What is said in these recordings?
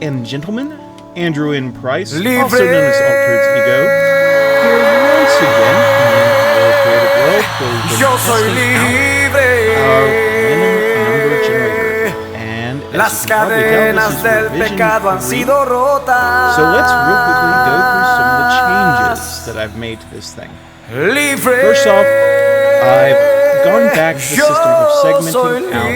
and gentlemen, Andrew N. Price, also known as Altered's Ego, here once again Yo soy libre. And Las cadenas del pecado han sido rotas. So let's real quickly go through some of the changes that I've made to this thing. Libre. First off, I've gone back to the system of segmenting out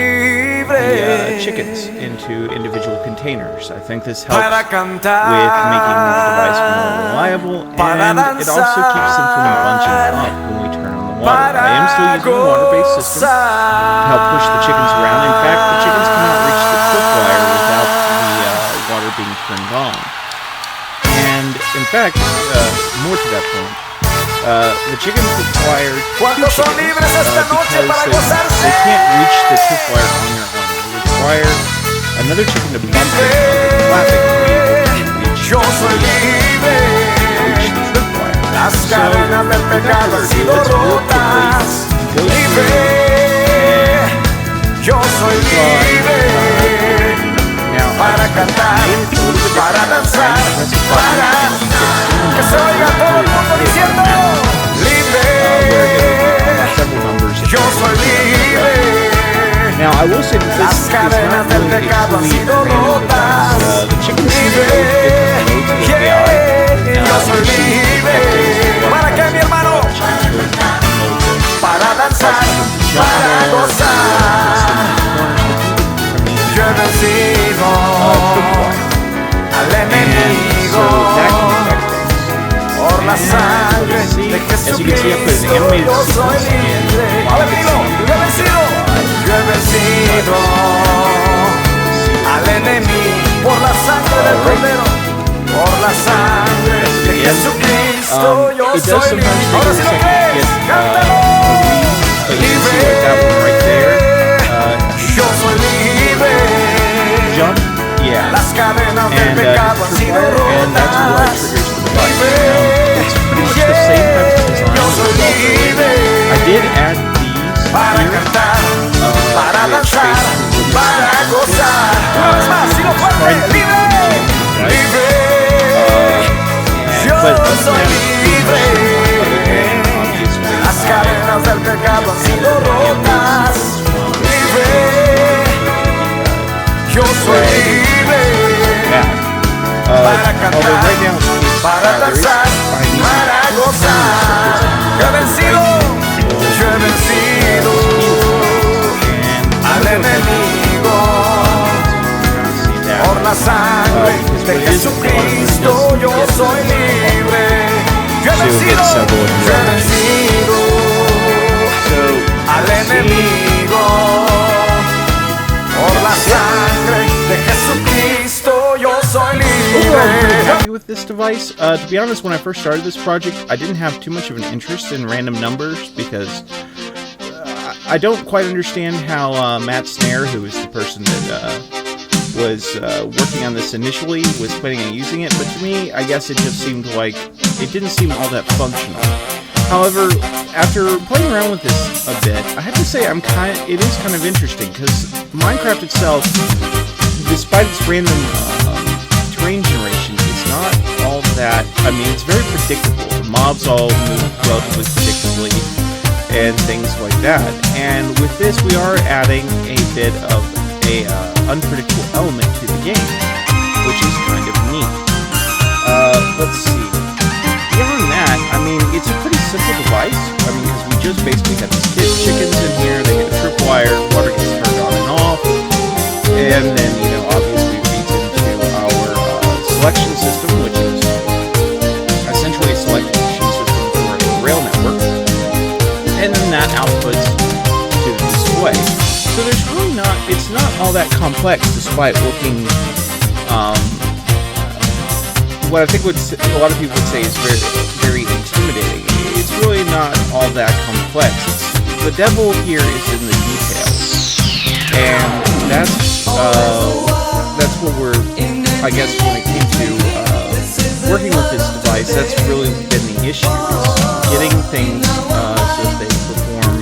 the chickens into individual containers. I think this helps with making the device more reliable, and it also keeps them from bunching up when we turn on the water. I am still using a water-based system to help push the chickens around. In fact, the chickens cannot reach the tripwire without the water being turned on. And in fact, more to that point, the chickens require two chickens because they can't reach the tripwire on their own. They require another chicken to bump them on the clapping to be able to reach the tripwire. So let's real quickly go now para cantar, para danzar, para que se oiga todo el mundo diciendo libre, yo soy libre. Now I will say that this is not really a fully random device. The chickens seem to both get the loads of AI. Yo soy libre. ¿Para qué, mi hermano? Para danzar, para gozar. Yo he vencido al enemigo por la sangre de Jesucristo. Yo soy libre. A ver, dilo, yo he vencido. Yo he vencido al enemigo por la sangre del Cordero, por la sangre de Jesucristo. Yo soy libre. Ahora sí lo crees, cántalo. Yo soy libre. Jump, yeah. Las cadenas del pecado han sido rotas. It's pretty much the same type of design. Yo soy libre. I did add these para cantar, para danzar, para gozar. Una vez más, si lo fuerte, libre, libre. Yo soy libre. Las cadenas del pecado han sido rotas. Yo soy libre para cantar, para danzar, para gozar. Yo he vencido al enemigo por la sangre de Jesucristo. Yo soy libre. Yo he vencido al enemigo. Por la sangre de Jesucristo, yo soy libre. I'm pretty happy with this device. To be honest, when I first started this project, I didn't have too much of an interest in random numbers because I don't quite understand how Matt Snare, who is the person that was working on this initially, was planning on using it. But to me, I guess it just seemed like it didn't seem all that functional. However, after playing around with this a bit, I have to say it is kind of interesting because Minecraft itself, despite its random terrain generation, is not all that. I mean, it's very predictable. The mobs all move relatively predictably and things like that. And with this, we are adding a bit of a unpredictable element to the game, which is kind of neat. Let's see. Beyond that, I mean, it's a pretty simple device. I mean, because we just basically have these chickens in here, they get a tripwire, water gets turned on and off, and then, obviously feeds into our selection system, which is essentially a selection system for a rail network, and then that outputs to the display. So there's really it's not all that complex, despite looking, what I think a lot of people would say is very, very intimidating. It's really not all that complex. The devil here is in the details, and that's what we're. I guess when it came to working with this device, that's really been the issue: is getting things so that they perform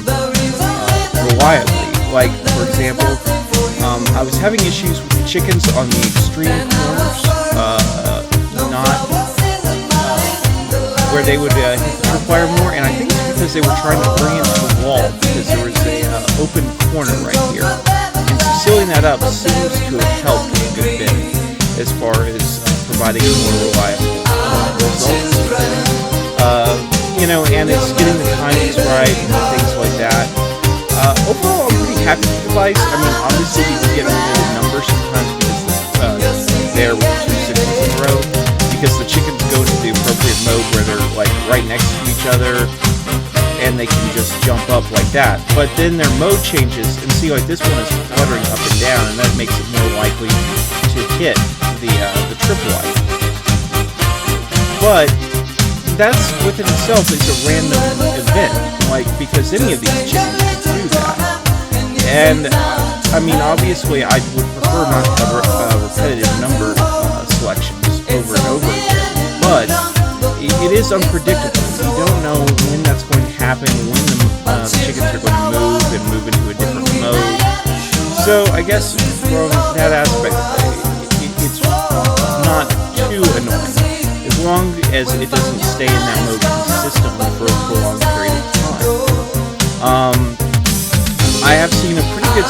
reliably. Like, for example, I was having issues with the chickens on the extreme corners, not where they would hit the tripwire more, and I think it's because they were trying to bring it to the wall, because there was a open corner right here. And so sealing that up seems to have helped a good bit as far as providing a more reliable results. And it's getting the timings right and things like that. Overall, I'm pretty happy with the device. I mean, obviously you can get a little number sometimes because there with 2 6s in a row, because the chickens go into the appropriate mode where they're like right next to each other, and they can just jump up like that. But then their mode changes, and see, like this one is fluttering up and down, and that makes it more likely to hit the tripwire. But that's within itself is a random event, like, because any of these chickens can do that. And I mean, obviously, I would prefer not to have repetitive number selections over and over again, but it is unpredictable. You don't know when that's going to happen, when the chickens are going to move into a different mode. So I guess from that aspect, it's not too annoying, as long as it doesn't stay in that mode consistently for a prolonged period of time. I have seen a pretty good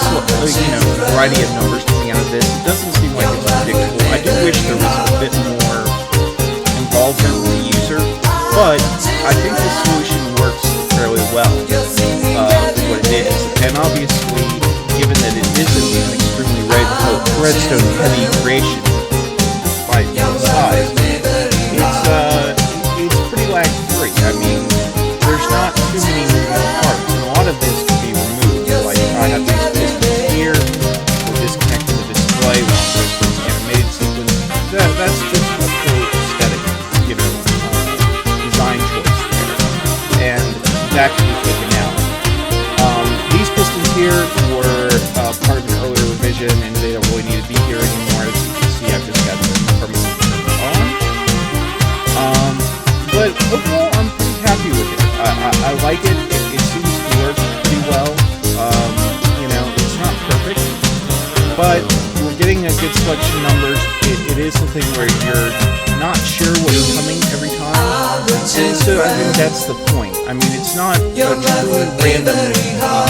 variety of numbers coming out of this. It doesn't seem like it's predictable. I do wish there was a bit more involvement with the user, but I think the solution works fairly well for what it is. And obviously, given that it isn't an extremely redstone heavy creation by size, it's pretty lag free. I mean, there's not too many moving parts, and a lot of this can be removed. Like I have these pistons here, we're disconnecting the display while I'm going through the animated sequence. That's just a cool aesthetic, design choice there, and that can be taken out. These pistons here were part of an earlier revision, and they don't really need to be here anymore. As you can see, I've just got them permanently on. But overall, I'm pretty happy with it. I like it. It seems to work pretty well. It's not perfect, but we're getting a good selection of numbers. It is something where you're not sure what's coming every time, and so I think that's the point. I mean, it's not a truly random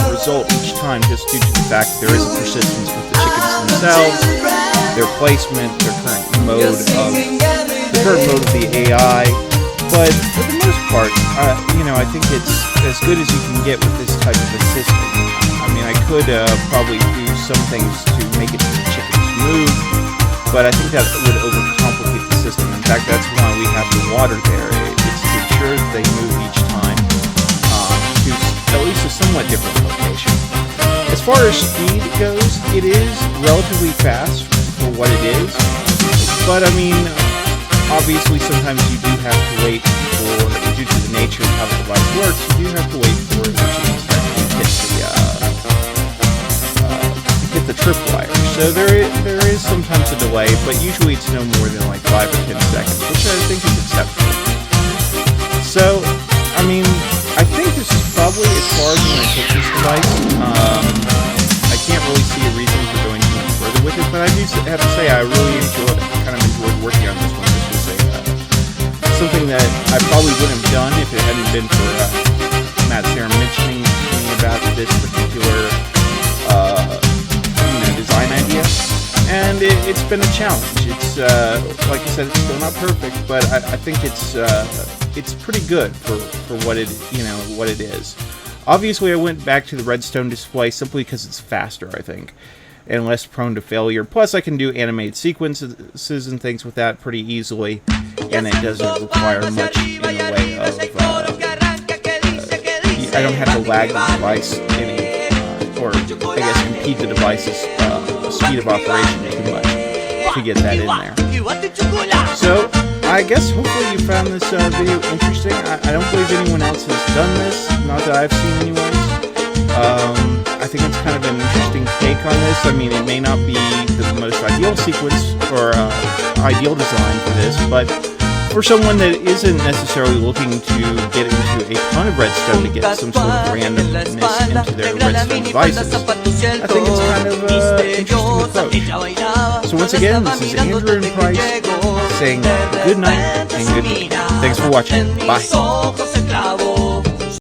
result each time, just due to the fact that there is a persistence with the chickens themselves, their placement, their current mode of the AI. But for the most part, I think it's as good as you can get with this type of a system. I mean, I could probably do some things to make it so the chickens move, but I think that would overcomplicate the system. In fact, that's why we have the water there. It's to ensure that they move each time to at least a somewhat different location. As far as speed goes, it is relatively fast for what it is, but I mean, obviously sometimes you do have to wait due to the nature of how the device works, you do have to wait for the chickens to hit the tripwire. So there is sometimes a delay, but usually it's no more than like 5 or 10 seconds, which I think is acceptable. So, I mean, I think this is probably as far as I'm going to take this device. I can't really see a reason for going too much further with it, but I do have to say I really enjoyed working on this one. This was something that I probably wouldn't have done if it hadn't been for Matt Sarah mentioning to me about this particular design idea, and it's been a challenge. It's like I said, it's still not perfect, but I think it's pretty good for what it is. Obviously, I went back to the redstone display simply because it's faster, I think, and less prone to failure. Plus, I can do animated sequences and things with that pretty easily, and it doesn't require much in the way of I don't have to lag the device or I guess impede the device's speed of operation too much to get that in there. So, I guess hopefully you found this video interesting. I don't believe anyone else has done this, not that I've seen anyways. I think it's kind of an interesting take on this. I mean, it may not be the most ideal sequence or ideal design for this, but for someone that isn't necessarily looking to get into a ton of Redstone to get some sort of randomness into their Redstone devices, I think it's kind of an interesting approach. So once again, this is Andrew and Price saying good night and good week. Thanks for watching. Bye.